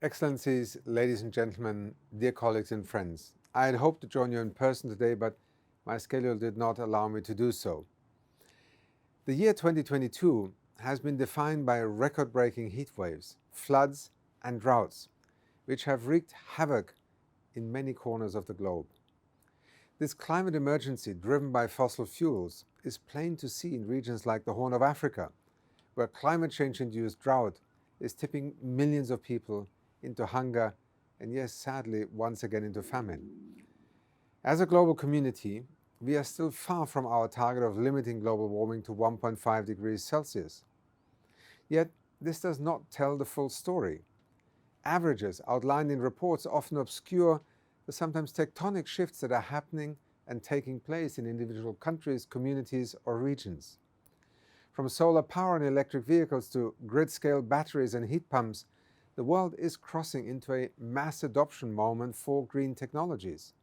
Excellencies, ladies and gentlemen, dear colleagues and friends, I had hoped to join you in person today, but my schedule did not allow me to do so. The year 2022 has been defined by record-breaking heat waves, floods and droughts, which have wreaked havoc in many corners of the globe. This climate emergency, driven by fossil fuels, is plain to see in regions like the Horn of Africa, where climate change-induced drought is tipping millions of people into hunger and, yes, sadly, once again into famine. As a global community, we are still far from our target of limiting global warming to 1.5 degrees Celsius. Yet, this does not tell the full story. Averages outlined in reports often obscure the sometimes tectonic shifts that are happening and taking place in individual countries, communities, or regions. From solar power and electric vehicles to grid-scale batteries and heat pumps, the world is crossing into a mass adoption moment for green technologies.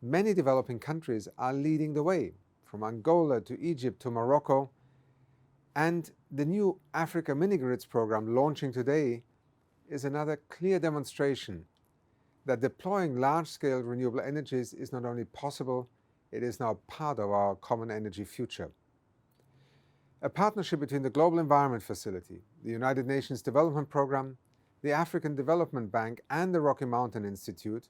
Many developing countries are leading the way, from Angola to Egypt to Morocco, and the new Africa Minigrids program launching today is another clear demonstration that deploying large-scale renewable energies is not only possible, it is now part of our common energy future. A partnership between the Global Environment Facility, the United Nations Development Programme, the African Development Bank and the Rocky Mountain Institute,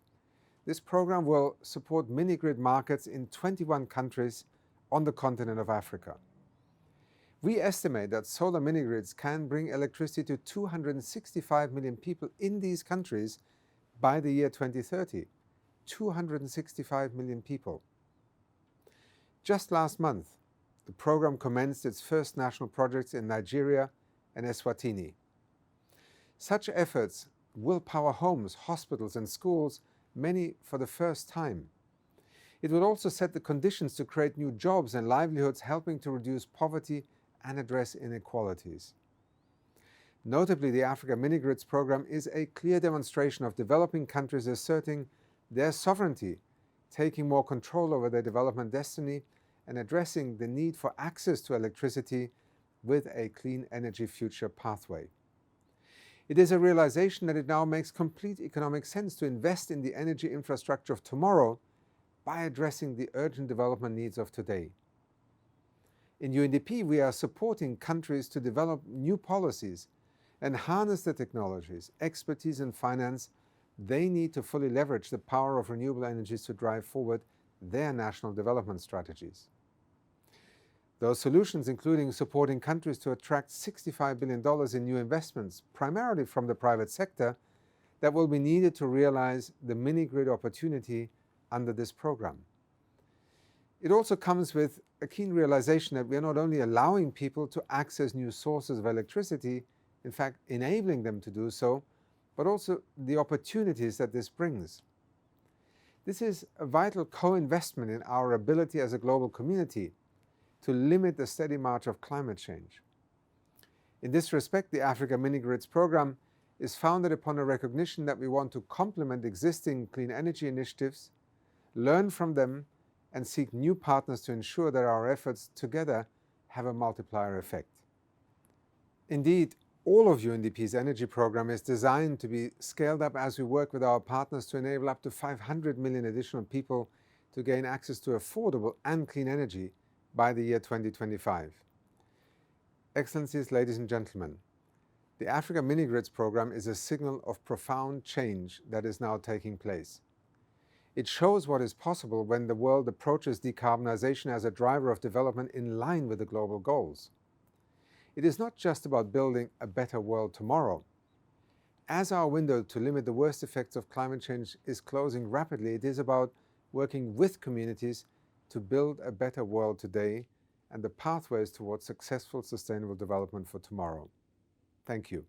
this program will support mini-grid markets in 21 countries on the continent of Africa. We estimate that solar mini-grids can bring electricity to 265 million people in these countries by the year 2030. 265 million people. Just last month, the program commenced its first national projects in Nigeria and Eswatini. Such efforts will power homes, hospitals and schools, many for the first time. It will also set the conditions to create new jobs and livelihoods, helping to reduce poverty and address inequalities. Notably, the Africa Minigrids program is a clear demonstration of developing countries asserting their sovereignty, taking more control over their development destiny, and addressing the need for access to electricity with a clean energy future pathway. It is a realization that it now makes complete economic sense to invest in the energy infrastructure of tomorrow by addressing the urgent development needs of today. In UNDP, we are supporting countries to develop new policies and harness the technologies, expertise and finance they need to fully leverage the power of renewable energies to drive forward their national development strategies. Those solutions including supporting countries to attract $65 billion in new investments, primarily from the private sector, that will be needed to realize the mini-grid opportunity under this program. It also comes with a keen realization that we are not only allowing people to access new sources of electricity, in fact enabling them to do so, but also the opportunities that this brings. This is a vital co-investment in our ability as a global community to limit the steady march of climate change. In this respect, the Africa Minigrids program is founded upon a recognition that we want to complement existing clean energy initiatives, learn from them, and seek new partners to ensure that our efforts together have a multiplier effect. Indeed, all of UNDP's energy program is designed to be scaled up as we work with our partners to enable up to 500 million additional people to gain access to affordable and clean energy by the year 2025. Excellencies, ladies and gentlemen, the Africa Minigrids program is a signal of profound change that is now taking place. It shows what is possible when the world approaches decarbonization as a driver of development in line with the global goals. It is not just about building a better world tomorrow. As our window to limit the worst effects of climate change is closing rapidly, it is about working with communities to build a better world today and the pathways towards successful sustainable development for tomorrow. Thank you.